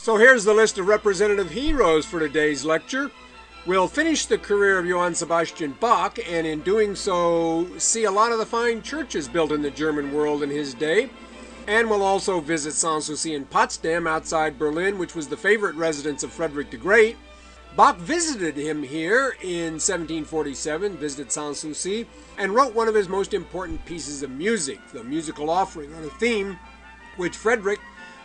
So here's the list of representative heroes for today's lecture. We'll finish the career of Johann Sebastian Bach, and in doing so, see a lot of the fine churches built in the German world in his day. And we'll also visit Sanssouci in Potsdam outside Berlin, which was the favorite residence of Frederick the Great. Bach visited him here in 1747, visited Sanssouci, and wrote one of his most important pieces of music, the Musical Offering, on a theme which Frederick,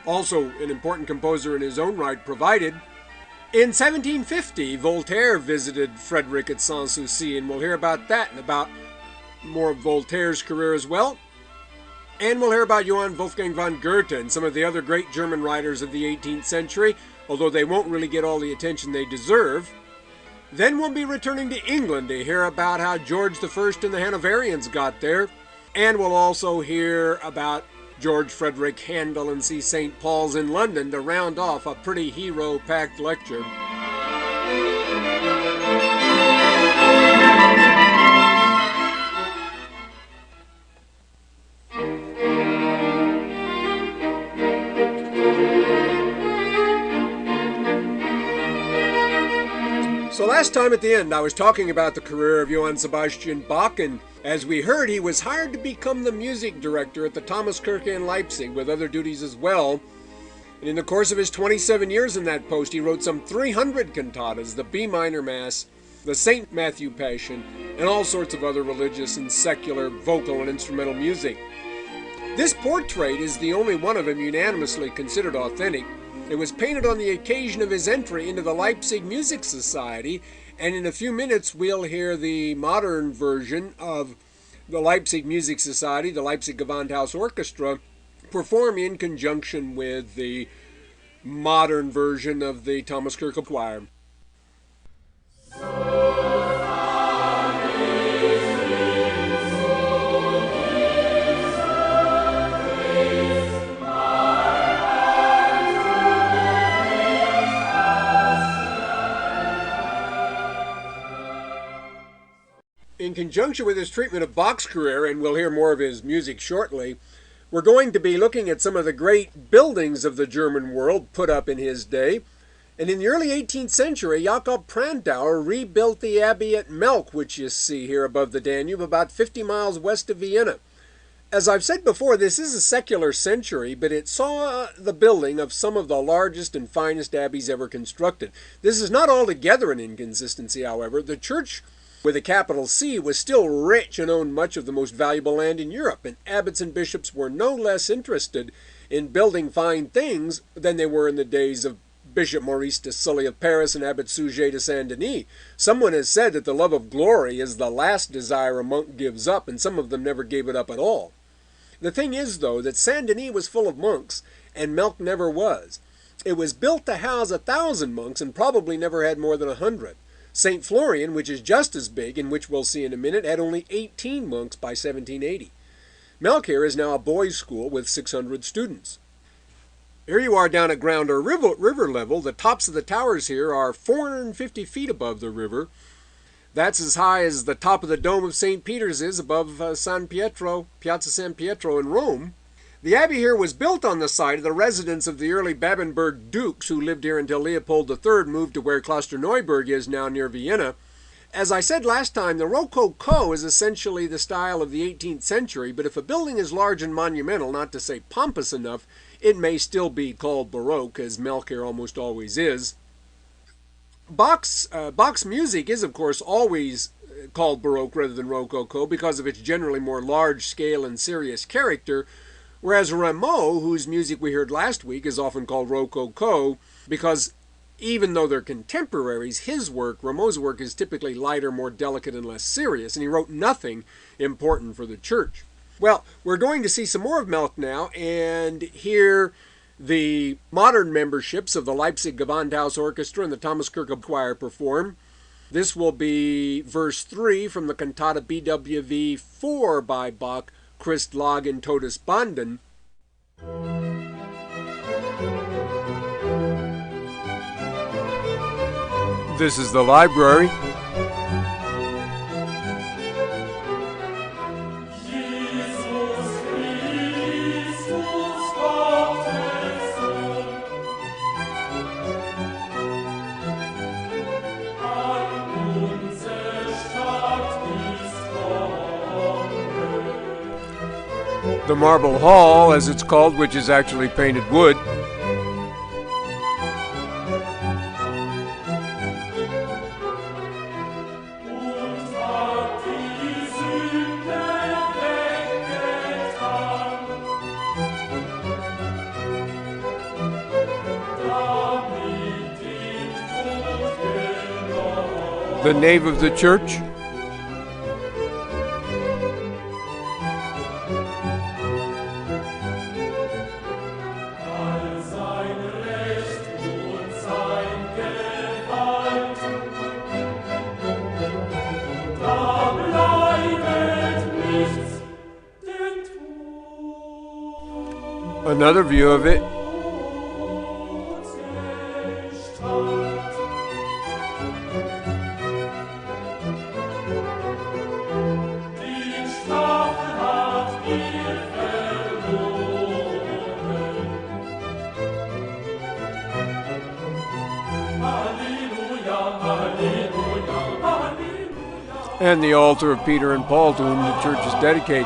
also an important composer in his own right, provided. In 1750, Voltaire visited Frederick at Sanssouci, and we'll hear about that and about more of Voltaire's career as well. And we'll hear about Johann Wolfgang von Goethe and some of the other great German writers of the 18th century, although they won't really get all the attention they deserve. Then we'll be returning to England to hear about how George I and the Hanoverians got there, and we'll also hear about George Frederick Handel and see St. Paul's in London to round off a pretty hero-packed lecture. So last time at the end I was talking about the career of Johann Sebastian Bach, and as we heard, he was hired to become the music director at the Thomaskirche in Leipzig with other duties as well. And in the course of his 27 years in that post, he wrote some 300 cantatas, the B minor Mass, the St. Matthew Passion, and all sorts of other religious and secular vocal and instrumental music. This portrait is the only one of him unanimously considered authentic. It was painted on the occasion of his entry into the Leipzig Music Society, and in a few minutes we'll hear the modern version of the Leipzig Music Society, the Leipzig Gewandhaus Orchestra, perform in conjunction with the modern version of the Thomaskirche Choir. In conjunction with his treatment of Bach's career, and we'll hear more of his music shortly, we're going to be looking at some of the great buildings of the German world put up in his day. And in the early 18th century, Jakob Prandtauer rebuilt the abbey at Melk, which you see here above the Danube, about 50 miles west of Vienna. As I've said before, this is a secular century, but it saw the building of some of the largest and finest abbeys ever constructed. This is not altogether an inconsistency, however. The church with a capital C was still rich and owned much of the most valuable land in Europe, and abbots and bishops were no less interested in building fine things than they were in the days of Bishop Maurice de Sully of Paris and Abbot Suger de Saint Denis. Someone has said that the love of glory is the last desire a monk gives up, and some of them never gave it up at all. The thing is, though, that Saint Denis was full of monks, and Melk never was. It was built to house 1,000 monks, and probably never had more than 100. St. Florian, which is just as big, and which we'll see in a minute, had only 18 monks by 1780. Melk here is now a boys' school with 600 students. Here you are down at ground or river level. The tops of the towers here are 450 feet above the river. That's as high as the top of the dome of St. Peter's is above San Pietro, Piazza San Pietro in Rome. The abbey here was built on the site of the residence of the early Babenberg dukes who lived here until Leopold III moved to where Klosterneuburg is now near Vienna. As I said last time, the Rococo is essentially the style of the 18th century, but if a building is large and monumental, not to say pompous enough, it may still be called Baroque, as Melk here almost always is. Bach's music is, of course, always called Baroque rather than Rococo because of its generally more large-scale and serious character, whereas Rameau, whose music we heard last week, is often called Rococo because even though they're contemporaries, his work, Rameau's work, is typically lighter, more delicate, and less serious, and he wrote nothing important for the church. Well, we're going to see some more of Melk now and hear the modern memberships of the Leipzig Gewandhaus Orchestra and the Thomaskirche Choir perform. This will be verse 3 from the cantata BWV 4 by Bach, Christ lag in Todesbanden. This is the library. The Marble Hall, as it's called, which is actually painted wood. The nave of the church. Another view of it. And the altar of Peter and Paul, to whom the church is dedicated.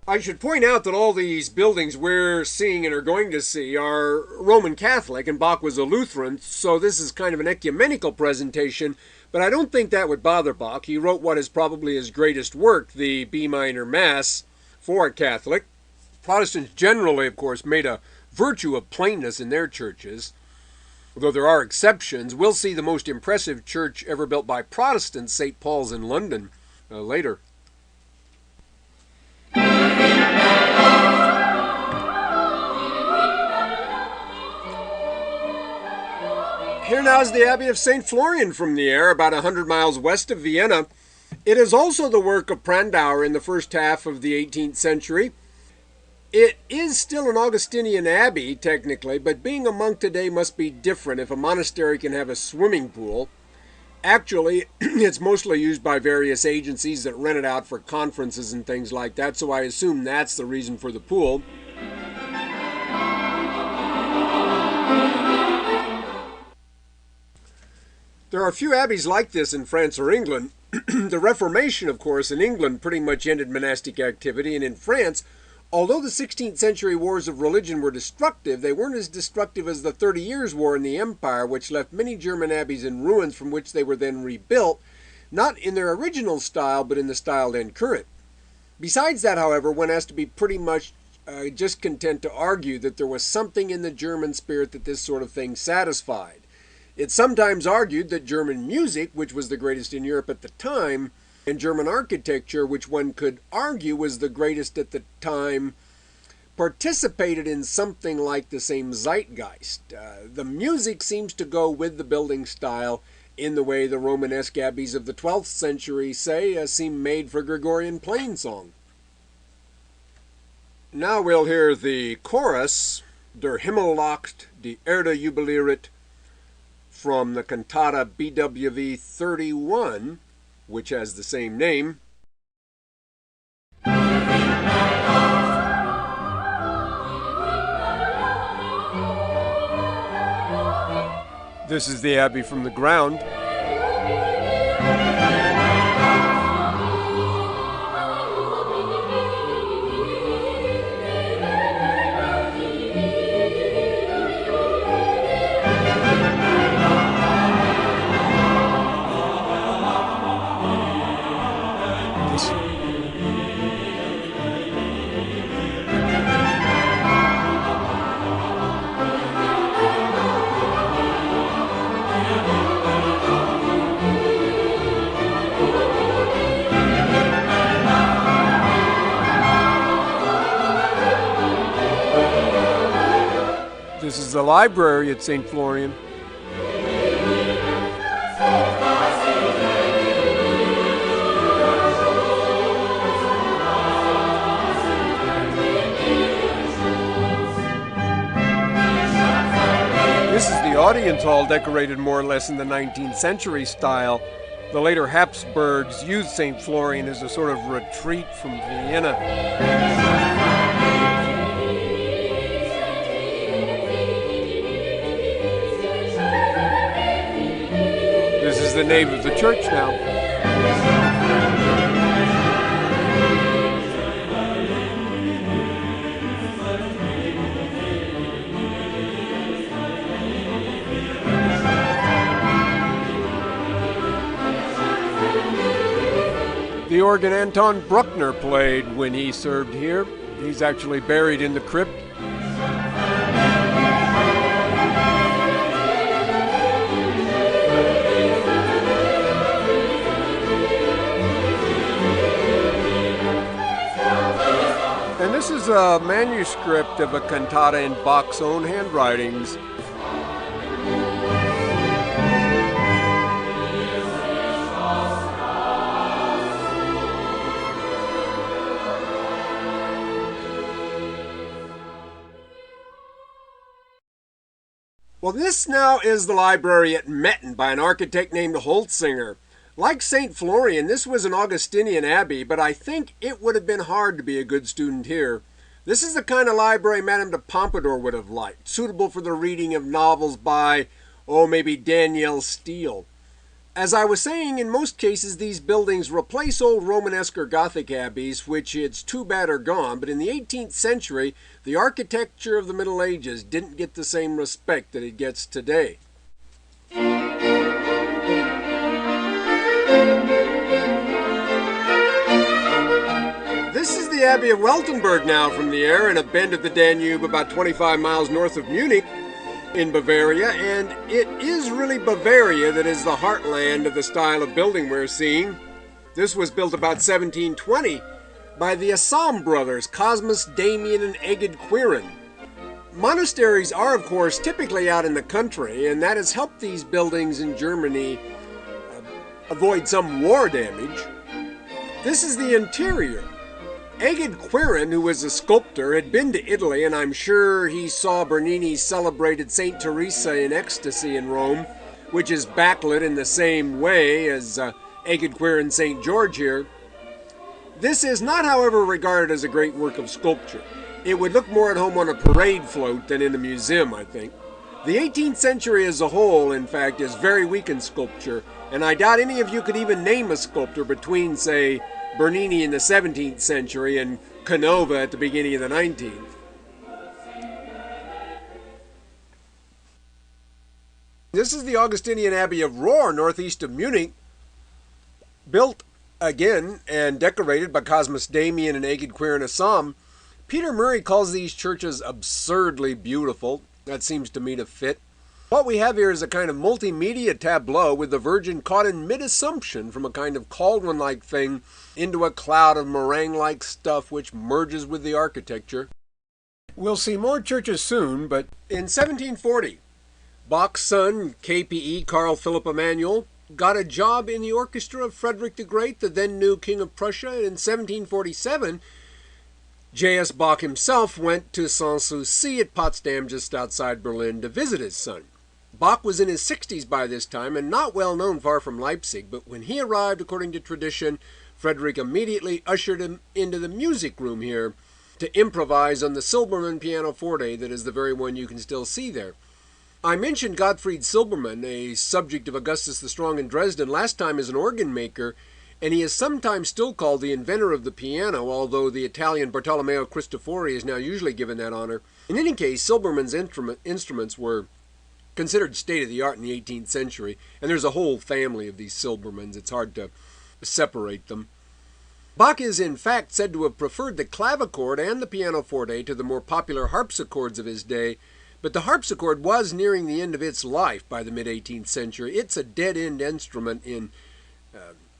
I should point out that all these buildings we're seeing and are going to see are Roman Catholic, and Bach was a Lutheran, so this is kind of an ecumenical presentation, but I don't think that would bother Bach. He wrote what is probably his greatest work, the B minor Mass, for a Catholic. Protestants generally, of course, made a virtue of plainness in their churches, although there are exceptions. We'll see the most impressive church ever built by Protestants, St. Paul's in London, later. Here now is the Abbey of St. Florian from the air, about 100 miles west of Vienna. It is also the work of Prandauer in the first half of the 18th century. It is still an Augustinian abbey, technically, but being a monk today must be different if a monastery can have a swimming pool. Actually, it's mostly used by various agencies that rent it out for conferences and things like that, so I assume that's the reason for the pool. There are a few abbeys like this in France or England. The Reformation, of course, in England pretty much ended monastic activity, and in France, although the 16th century wars of religion were destructive, they weren't as destructive as the 30 Years' War in the Empire, which left many German abbeys in ruins from which they were then rebuilt, not in their original style, but in the style then current. Besides that, however, one has to be pretty much just content to argue that there was something in the German spirit that this sort of thing satisfied. It's sometimes argued that German music, which was the greatest in Europe at the time, and German architecture, which one could argue was the greatest at the time, participated in something like the same zeitgeist. The music seems to go with the building style in the way the Romanesque abbeys of the 12th century, say, seem made for Gregorian plainsong. Now we'll hear the chorus, Der Himmel lacht, die Erde jubiliert, from the cantata BWV 31, which has the same name. This is the abbey from the ground. This is the library at St. Florian. This is the audience hall, decorated more or less in the 19th century style. The later Habsburgs used St. Florian as a sort of retreat from Vienna. This is the nave of the church now. The organ Anton Bruckner played when he served here. He's actually buried in the crypt. And this is a manuscript of a cantata in Bach's own handwritings. Well, this now is the library at Metten by an architect named Holtzinger. Like St. Florian, this was an Augustinian abbey, but I think it would have been hard to be a good student here. This is the kind of library Madame de Pompadour would have liked, suitable for the reading of novels by, maybe Danielle Steele. As I was saying, in most cases these buildings replace old Romanesque or Gothic abbeys, which it's too bad are gone, but in the 18th century, the architecture of the Middle Ages didn't get the same respect that it gets today. This is the Abbey of Weltenberg now from the air in a bend of the Danube about 25 miles north of Munich in Bavaria, and it is really Bavaria that is the heartland of the style of building we're seeing. This was built about 1720 by the Assam brothers, Cosmas, Damian, and Egid Quirin. Monasteries are, of course, typically out in the country, and that has helped these buildings in Germany avoid some war damage. This is the interior. Egid Quirin, who was a sculptor, had been to Italy, and I'm sure he saw Bernini's celebrated St. Teresa in Ecstasy in Rome, which is backlit in the same way as Egid Quirin's St. George here. This is not, however, regarded as a great work of sculpture. It would look more at home on a parade float than in a museum, I think. The 18th century as a whole, in fact, is very weak in sculpture, and I doubt any of you could even name a sculptor between, say, Bernini in the 17th century and Canova at the beginning of the 19th. This is the Augustinian Abbey of Rohr, northeast of Munich, built again and decorated by Cosmas Damian and Egid Quirin Assam. Peter Murray calls these churches absurdly beautiful. That seems to me to fit. What we have here is a kind of multimedia tableau with the Virgin caught in mid-assumption from a kind of cauldron-like thing into a cloud of meringue-like stuff which merges with the architecture. We'll see more churches soon, but in 1740, Bach's son, KPE Carl Philipp Emanuel, got a job in the orchestra of Frederick the Great, the then new King of Prussia, and in 1747, J.S. Bach himself went to Sanssouci at Potsdam just outside Berlin to visit his son. Bach was in his 60s by this time and not well known far from Leipzig, but when he arrived, according to tradition, Frederick immediately ushered him into the music room here to improvise on the Silbermann pianoforte that is the very one you can still see there. I mentioned Gottfried Silbermann, a subject of Augustus the Strong in Dresden, last time as an organ maker, and he is sometimes still called the inventor of the piano, although the Italian Bartolomeo Cristofori is now usually given that honor. In any case, Silbermann's instruments were considered state-of-the-art in the 18th century, and there's a whole family of these Silbermanns. It's hard to separate them. Bach is in fact said to have preferred the clavichord and the pianoforte to the more popular harpsichords of his day, but the harpsichord was nearing the end of its life by the mid-18th century. It's a dead-end instrument in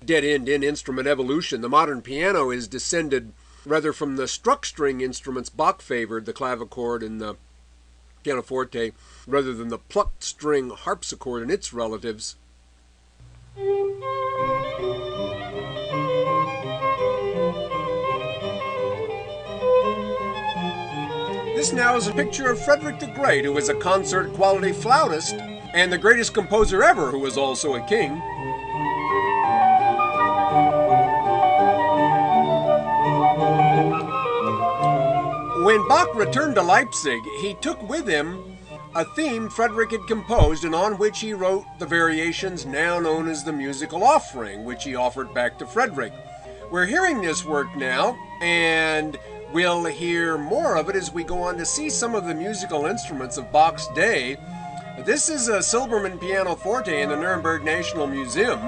instrument evolution. The modern piano is descended rather from the struck-string instruments Bach favored, the clavichord and the pianoforte, rather than the plucked string harpsichord and its relatives. This now is a picture of Frederick the Great, who was a concert-quality flautist and the greatest composer ever, who was also a king. When Bach returned to Leipzig, he took with him a theme Frederick had composed and on which he wrote the variations now known as the musical offering, which he offered back to Frederick. We're hearing this work now, and we'll hear more of it as we go on to see some of the musical instruments of Bach's day. This is a Silbermann pianoforte in the Nuremberg National Museum.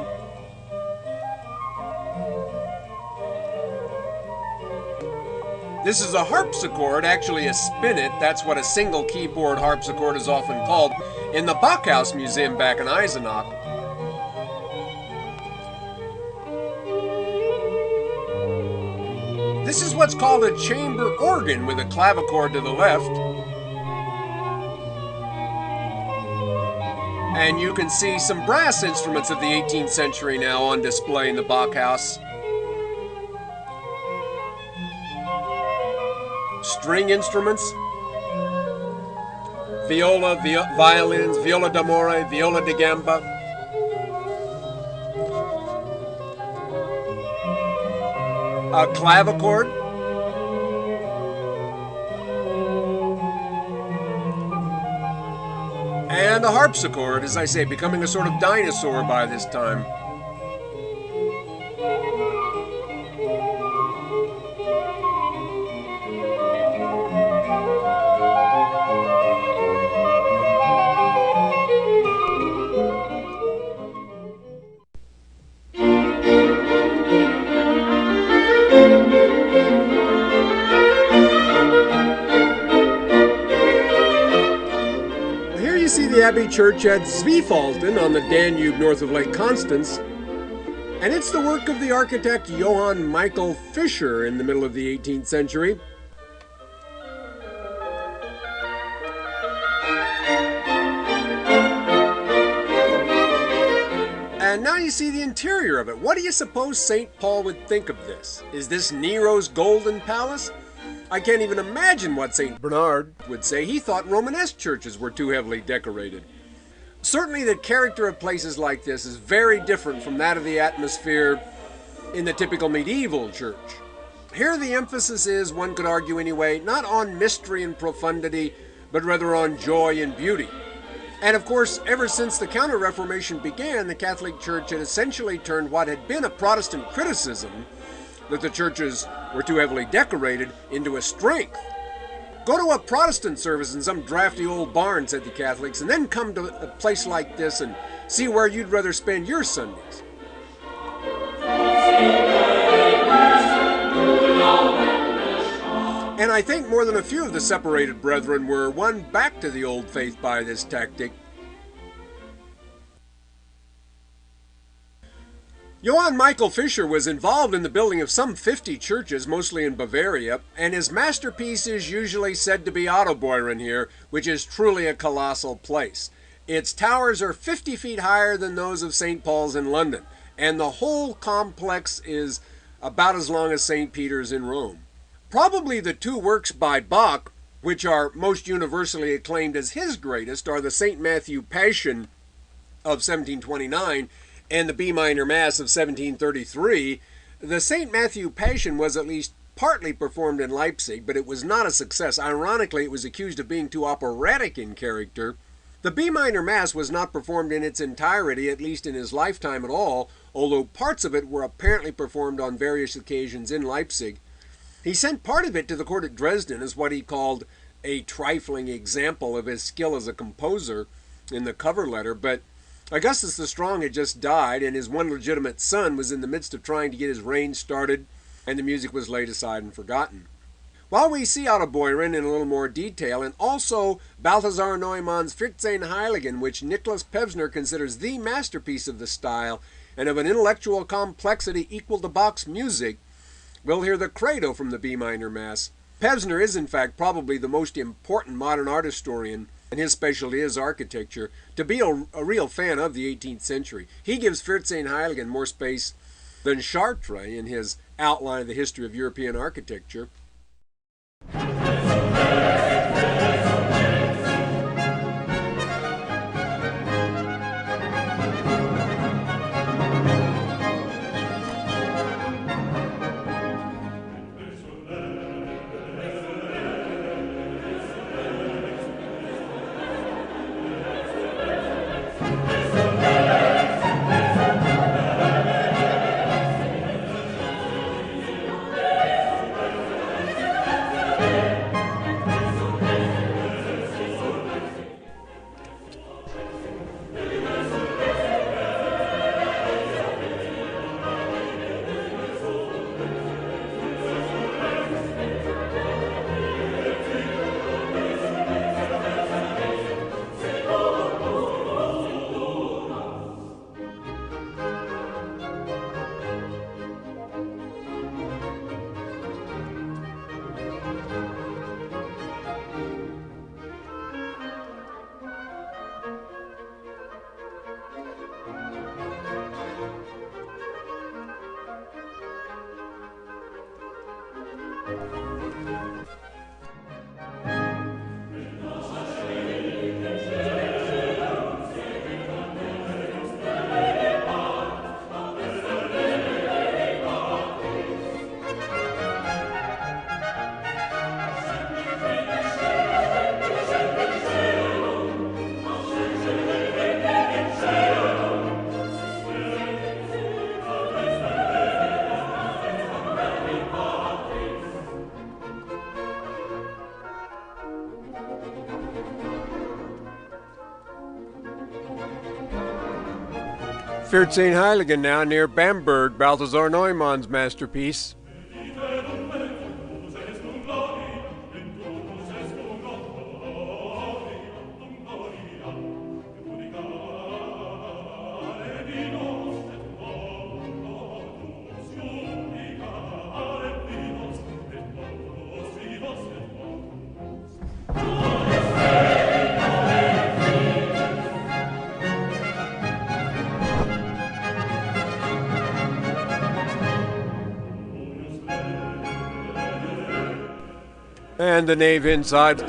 This is a harpsichord, actually a spinet. That's what a single keyboard harpsichord is often called, in the Bachhaus Museum back in Eisenach. This is what's called a chamber organ with a clavichord to the left. And you can see some brass instruments of the 18th century now on display in the Bachhaus. String instruments, viola, violins, viola d'amore, viola da gamba. A clavichord. And a harpsichord, as I say, becoming a sort of dinosaur by this time. The Abbey Church at Zwiefalten on the Danube north of Lake Constance, and it's the work of the architect Johann Michael Fischer in the middle of the 18th century. And now you see the interior of it. What do you suppose St. Paul would think of this? Is this Nero's golden palace? I can't even imagine what St. Bernard would say. He thought Romanesque churches were too heavily decorated. Certainly the character of places like this is very different from that of the atmosphere in the typical medieval church. Here the emphasis is, one could argue anyway, not on mystery and profundity, but rather on joy and beauty. And of course, ever since the Counter-Reformation began, the Catholic Church had essentially turned what had been a Protestant criticism, that the churches were too heavily decorated, into a strength. Go to a Protestant service in some drafty old barn, said the Catholics, and then come to a place like this and see where you'd rather spend your Sundays. And I think more than a few of the separated brethren were won back to the old faith by this tactic. Johann Michael Fischer was involved in the building of some 50 churches, mostly in Bavaria, and his masterpiece is usually said to be Ottoboren here, which is truly a colossal place. Its towers are 50 feet higher than those of St. Paul's in London, and the whole complex is about as long as St. Peter's in Rome. Probably the two works by Bach, which are most universally acclaimed as his greatest, are the St. Matthew Passion of 1729 and the B minor Mass of 1733. The St. Matthew Passion was at least partly performed in Leipzig, but it was not a success. Ironically, it was accused of being too operatic in character. The B minor Mass was not performed in its entirety, at least in his lifetime at all, although parts of it were apparently performed on various occasions in Leipzig. He sent part of it to the court at Dresden as what he called a trifling example of his skill as a composer in the cover letter, but Augustus the Strong had just died, and his one legitimate son was in the midst of trying to get his reign started, and the music was laid aside and forgotten. While we see Ottoboren in a little more detail, and also Balthasar Neumann's 14 Heiligen, which Nicholas Pevsner considers the masterpiece of the style, and of an intellectual complexity equal to Bach's music, we'll hear the Credo from the B minor Mass. Pevsner is, in fact, probably the most important modern art historian, and his specialty is architecture, to be a real fan of the 18th century. He gives 14 Heiligen more space than Chartres in his outline of the history of European architecture. Vierzehnheiligen now near Bamberg, Balthasar Neumann's masterpiece. And the nave inside.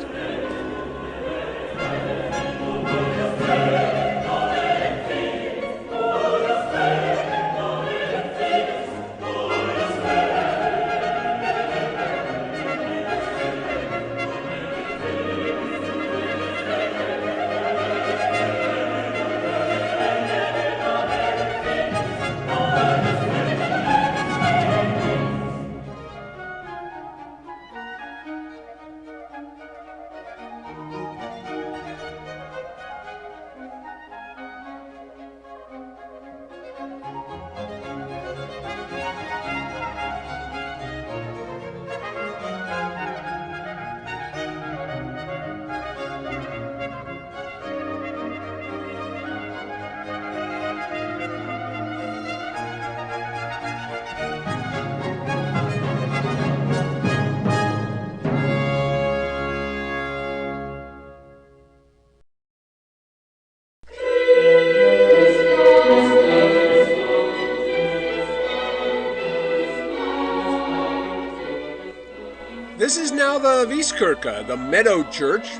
This is now the Wieskirche, the Meadow Church,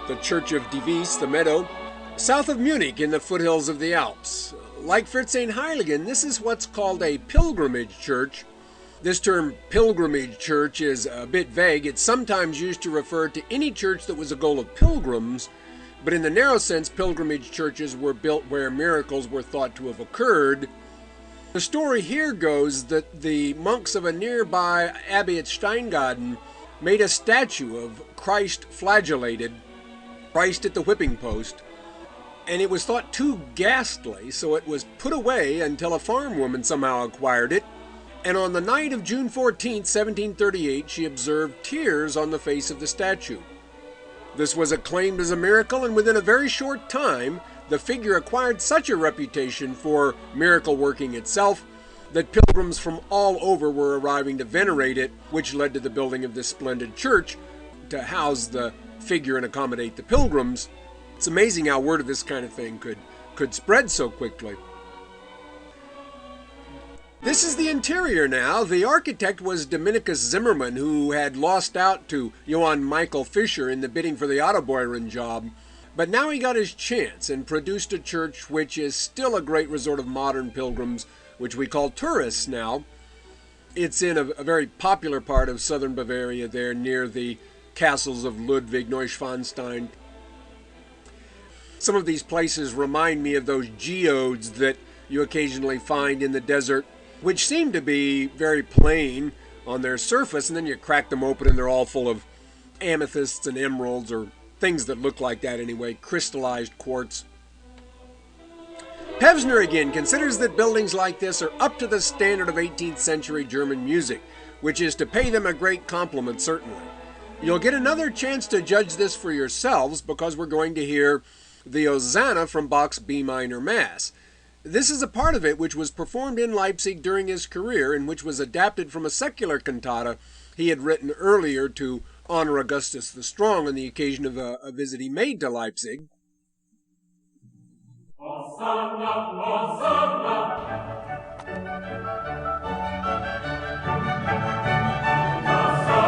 the Church of Die Wies, the Meadow, south of Munich in the foothills of the Alps. Like Vierzehnheiligen, this is what's called a pilgrimage church. This term pilgrimage church is a bit vague. It's sometimes used to refer to any church that was a goal of pilgrims, but in the narrow sense, pilgrimage churches were built where miracles were thought to have occurred. The story here goes that the monks of a nearby abbey at Steingaden made a statue of Christ flagellated, Christ at the whipping post, and it was thought too ghastly, so it was put away until a farm woman somehow acquired it, and on the night of June 14, 1738, she observed tears on the face of the statue. This was acclaimed as a miracle, and within a very short time, the figure acquired such a reputation for miracle working itself that pilgrims from all over were arriving to venerate it, which led to the building of this splendid church to house the figure and accommodate the pilgrims. It's amazing how word of this kind of thing could spread so quickly. This is the interior now. The architect was Dominicus Zimmermann, who had lost out to Johann Michael Fischer in the bidding for the Ottoboeren job. But now he got his chance and produced a church which is still a great resort of modern pilgrims, which we call tourists now. It's in a very popular part of southern Bavaria there near the castles of Ludwig, Neuschwanstein. Some of these places remind me of those geodes that you occasionally find in the desert, which seem to be very plain on their surface, and then you crack them open and they're all full of amethysts and emeralds, or things that look like that anyway, crystallized quartz. Pevsner again considers that buildings like this are up to the standard of 18th century German music, which is to pay them a great compliment, certainly. You'll get another chance to judge this for yourselves because we're going to hear the Hosanna from Bach's B minor Mass. This is a part of it which was performed in Leipzig during his career and which was adapted from a secular cantata he had written earlier to honor Augustus the Strong on the occasion of a visit he made to Leipzig. Hosanna, Hosanna. Hosanna.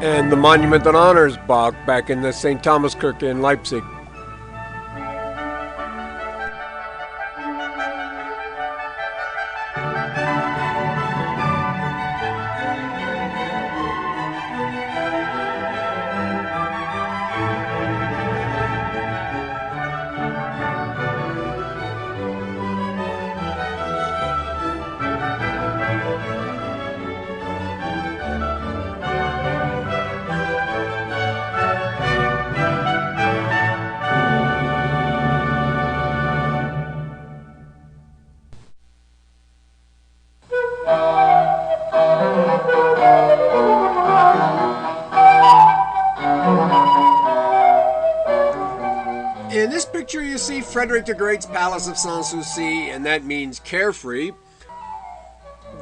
and the monument that honors Bach back in the St. Thomas Kirk in Leipzig. In this picture you see Frederick the Great's Palace of Sanssouci, and that means carefree.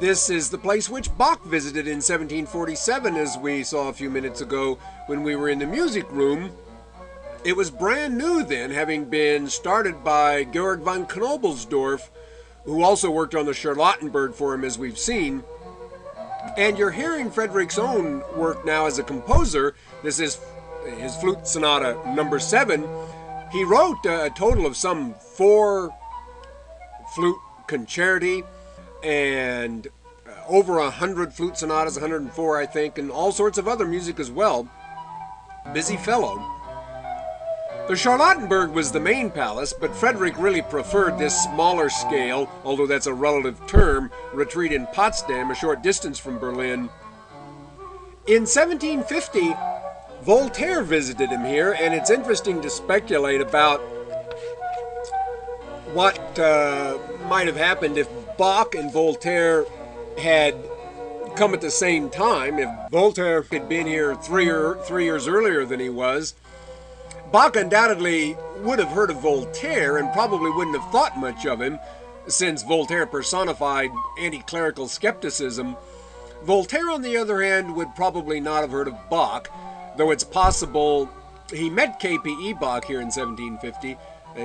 This is the place which Bach visited in 1747, as we saw a few minutes ago when we were in the music room. It was brand new then, having been started by Georg von Knobelsdorff, who also worked on the Charlottenburg for him, as we've seen. And you're hearing Frederick's own work now as a composer. This is his Flute Sonata number 7. He wrote a total of some 4 flute concerti and over 100 flute sonatas, 104 I think, and all sorts of other music as well. Busy fellow. The Charlottenburg was the main palace, but Frederick really preferred this smaller scale, although that's a relative term, retreat in Potsdam, a short distance from Berlin. In 1750, Voltaire visited him here, and it's interesting to speculate about what might have happened if Bach and Voltaire had come at the same time. If Voltaire had been here three years earlier than he was, Bach undoubtedly would have heard of Voltaire and probably wouldn't have thought much of him, since Voltaire personified anti-clerical skepticism. Voltaire, on the other hand, would probably not have heard of Bach, though it's possible he met K.P.E. Bach here in 1750.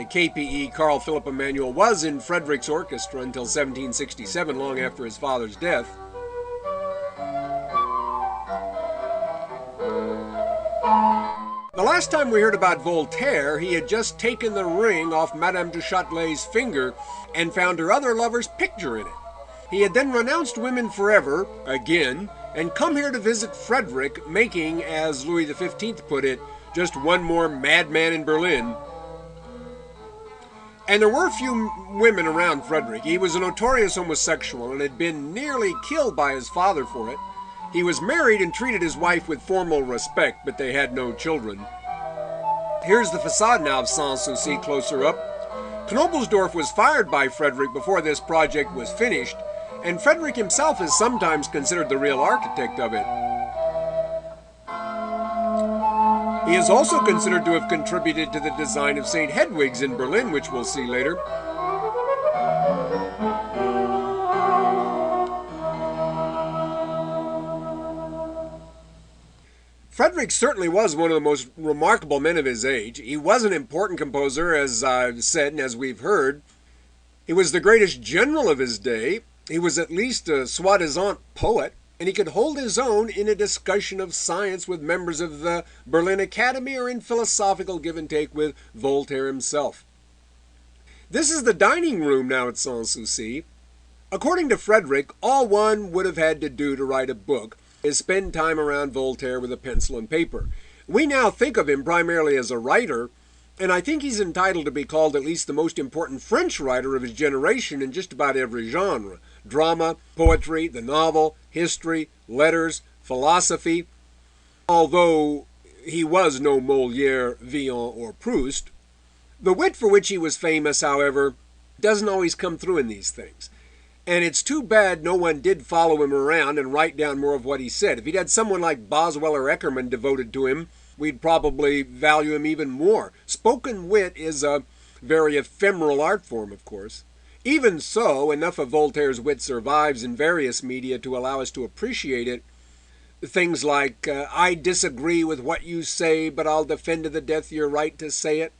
K.P.E. Carl Philipp Emanuel was in Frederick's orchestra until 1767, long after his father's death. The last time we heard about Voltaire, he had just taken the ring off Madame du Châtelet's finger and found her other lover's picture in it. He had then renounced women forever, again, and come here to visit Frederick, making, as Louis XV put it, just one more madman in Berlin. And there were few women around Frederick. He was a notorious homosexual and had been nearly killed by his father for it. He was married and treated his wife with formal respect, but they had no children. Here's the facade now of Sanssouci closer up. Knobelsdorff was fired by Frederick before this project was finished, and Frederick himself is sometimes considered the real architect of it. He is also considered to have contributed to the design of St. Hedwig's in Berlin, which we'll see later. Frederick certainly was one of the most remarkable men of his age. He was an important composer, as I've said and as we've heard. He was the greatest general of his day. He was at least a soi-disant poet, and he could hold his own in a discussion of science with members of the Berlin Academy or in philosophical give and take with Voltaire himself. This is the dining room now at Sanssouci. According to Frederick, all one would have had to do to write a book is spend time around Voltaire with a pencil and paper. We now think of him primarily as a writer, and I think he's entitled to be called at least the most important French writer of his generation in just about every genre. Drama, poetry, the novel, history, letters, philosophy. Although he was no Molière, Villon, or Proust. The wit for which he was famous, however, doesn't always come through in these things. And it's too bad no one did follow him around and write down more of what he said. If he'd had someone like Boswell or Eckermann devoted to him, we'd probably value him even more. Spoken wit is a very ephemeral art form, of course. Even so, enough of Voltaire's wit survives in various media to allow us to appreciate it. Things like, I disagree with what you say, but I'll defend to the death your right to say it.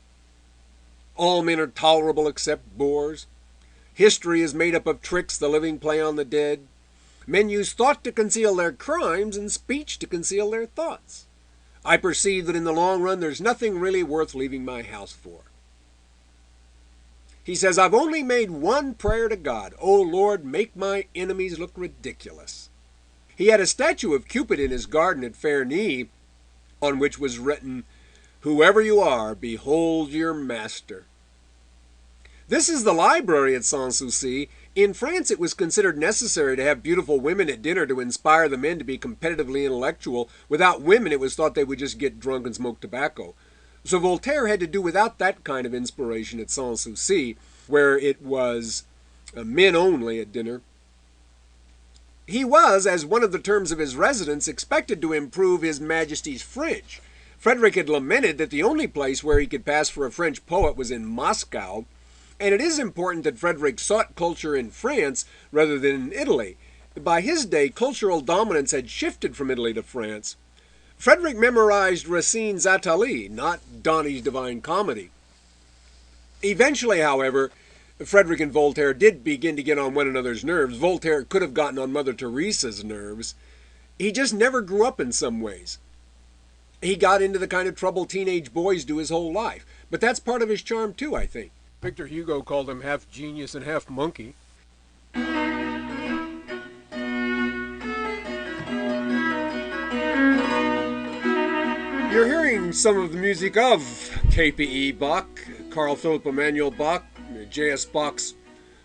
All men are tolerable except boors. History is made up of tricks, the living play on the dead. Men use thought to conceal their crimes and speech to conceal their thoughts. I perceive that in the long run there's nothing really worth leaving my house for. He says, I've only made one prayer to God. O Lord, make my enemies look ridiculous. He had a statue of Cupid in his garden at Ferney, on which was written, Whoever you are, behold your master. This is the library at Sanssouci. In France, it was considered necessary to have beautiful women at dinner to inspire the men to be competitively intellectual. Without women, it was thought they would just get drunk and smoke tobacco. So Voltaire had to do without that kind of inspiration at Sanssouci, where it was men only at dinner. He was, as one of the terms of his residence, expected to improve His Majesty's French. Frederick had lamented that the only place where he could pass for a French poet was in Moscow, and it is important that Frederick sought culture in France rather than in Italy. By his day, cultural dominance had shifted from Italy to France. Frederick memorized Racine's Athalie, not Donnie's Divine Comedy. Eventually, however, Frederick and Voltaire did begin to get on one another's nerves. Voltaire could have gotten on Mother Teresa's nerves. He just never grew up in some ways. He got into the kind of trouble teenage boys do his whole life. But that's part of his charm too, I think. Victor Hugo called him half genius and half monkey. You're hearing some of the music of K.P.E. Bach, Carl Philipp Emanuel Bach, J.S. Bach's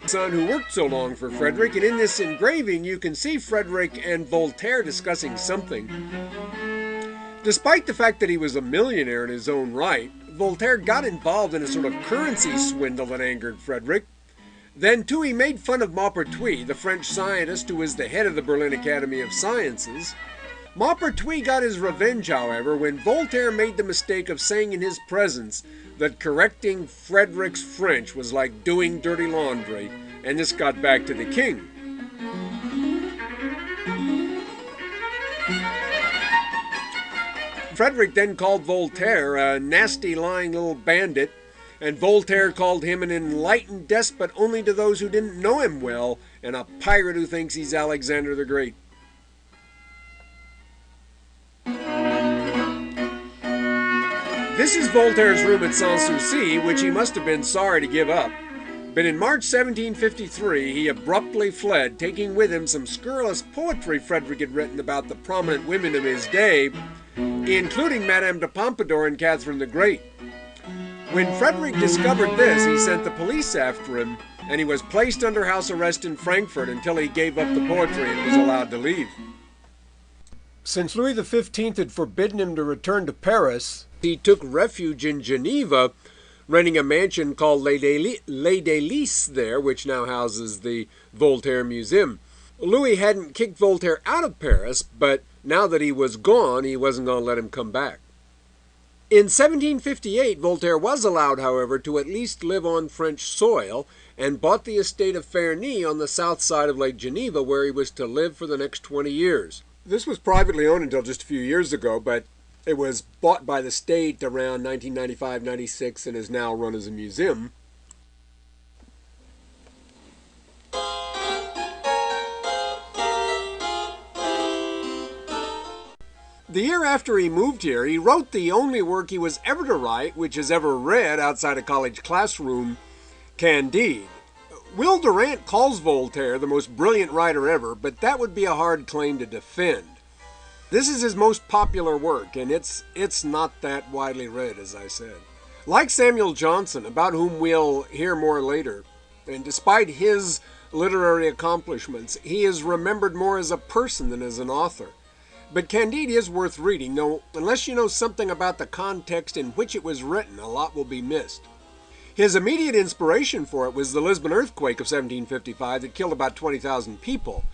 son who worked so long for Frederick. And in this engraving, you can see Frederick and Voltaire discussing something. Despite the fact that he was a millionaire in his own right, Voltaire got involved in a sort of currency swindle that angered Frederick. Then, too, he made fun of Maupertuis, the French scientist who was the head of the Berlin Academy of Sciences. Maupertuis got his revenge, however, when Voltaire made the mistake of saying in his presence that correcting Frederick's French was like doing dirty laundry, and this got back to the king. Frederick then called Voltaire a nasty, lying little bandit, and Voltaire called him an enlightened despot only to those who didn't know him well, and a pirate who thinks he's Alexander the Great. This is Voltaire's room at Sanssouci, which he must have been sorry to give up. But in March 1753, he abruptly fled, taking with him some scurrilous poetry Frederick had written about the prominent women of his day, including Madame de Pompadour and Catherine the Great. When Frederick discovered this, he sent the police after him, and he was placed under house arrest in Frankfurt until he gave up the poetry and was allowed to leave. Since Louis XV had forbidden him to return to Paris, he took refuge in Geneva, renting a mansion called Les Délices there, which now houses the Voltaire Museum. Louis hadn't kicked Voltaire out of Paris, but now that he was gone, he wasn't going to let him come back. In 1758, Voltaire was allowed, however, to at least live on French soil, and bought the estate of Ferney on the south side of Lake Geneva, where he was to live for the next 20 years. This was privately owned until just a few years ago, but it was bought by the state around 1995-96 and is now run as a museum. The year after he moved here, he wrote the only work he was ever to write, which is ever read outside a college classroom, Candide. Will Durant calls Voltaire the most brilliant writer ever, but that would be a hard claim to defend. This is his most popular work, and it's not that widely read, as I said. Like Samuel Johnson, about whom we'll hear more later, and despite his literary accomplishments, he is remembered more as a person than as an author. But Candide is worth reading, though unless you know something about the context in which it was written, a lot will be missed. His immediate inspiration for it was the Lisbon earthquake of 1755 that killed about 20,000 people.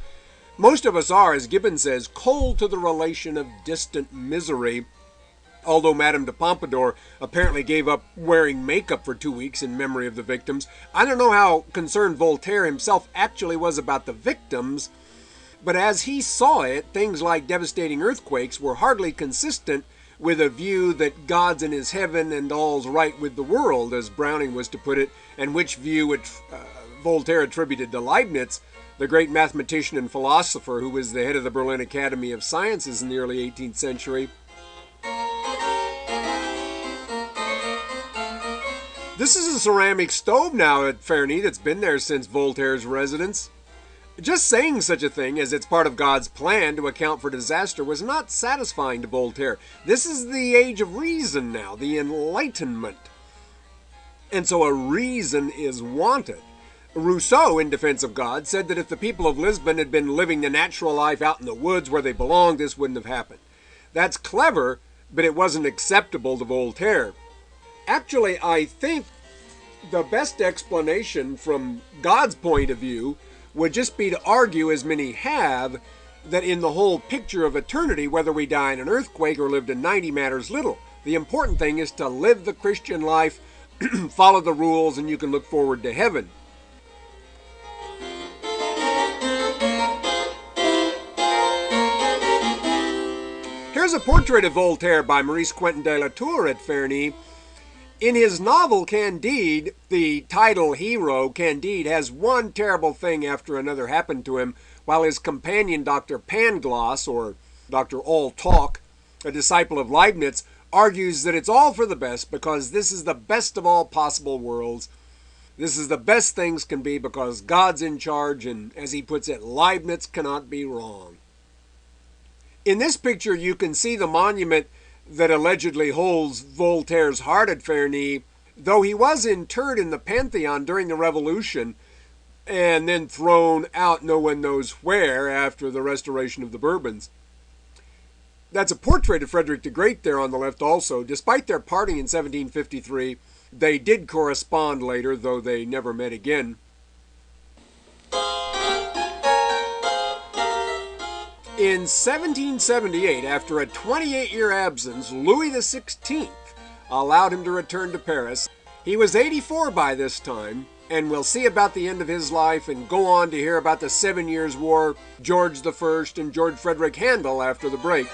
Most of us are, as Gibbon says, cold to the relation of distant misery, although Madame de Pompadour apparently gave up wearing makeup for 2 weeks in memory of the victims. I don't know how concerned Voltaire himself actually was about the victims, but as he saw it, things like devastating earthquakes were hardly consistent with a view that God's in his heaven and all's right with the world, as Browning was to put it, and which view Voltaire attributed to Leibniz. the great mathematician and philosopher who was the head of the Berlin Academy of Sciences in the early 18th century. This is a ceramic stove now at Ferney that's been there since Voltaire's residence. Just saying such a thing as it's part of God's plan to account for disaster was not satisfying to Voltaire. This is the age of reason now, the Enlightenment. And so a reason is wanted. Rousseau, in defense of God, said that if the people of Lisbon had been living the natural life out in the woods where they belonged, this wouldn't have happened. That's clever, but it wasn't acceptable to Voltaire. Actually, I think the best explanation from God's point of view would just be to argue, as many have, that in the whole picture of eternity, whether we die in an earthquake or lived in 90 matters little. The important thing is to live the Christian life, follow the rules, and you can look forward to heaven. Here's a portrait of Voltaire by Maurice Quentin de la Tour at Ferney. In his novel Candide, the title hero, Candide, has one terrible thing after another happen to him, while his companion, Dr. Pangloss, or Dr. All Talk, a disciple of Leibniz, argues that it's all for the best because this is the best of all possible worlds. This is the best things can be because God's in charge, and as he puts it, Leibniz cannot be wrong. In this picture, you can see the monument that allegedly holds Voltaire's heart at Ferney, though he was interred in the Pantheon during the Revolution and then thrown out no one knows where after the restoration of the Bourbons. That's a portrait of Frederick the Great there on the left also. Despite their parting in 1753, they did correspond later, though they never met again. In 1778, after a 28-year absence, Louis XVI allowed him to return to Paris. He was 84 by this time, and we'll see about the end of his life and go on to hear about the 7 Years' War, George I, and George Frederick Handel after the break.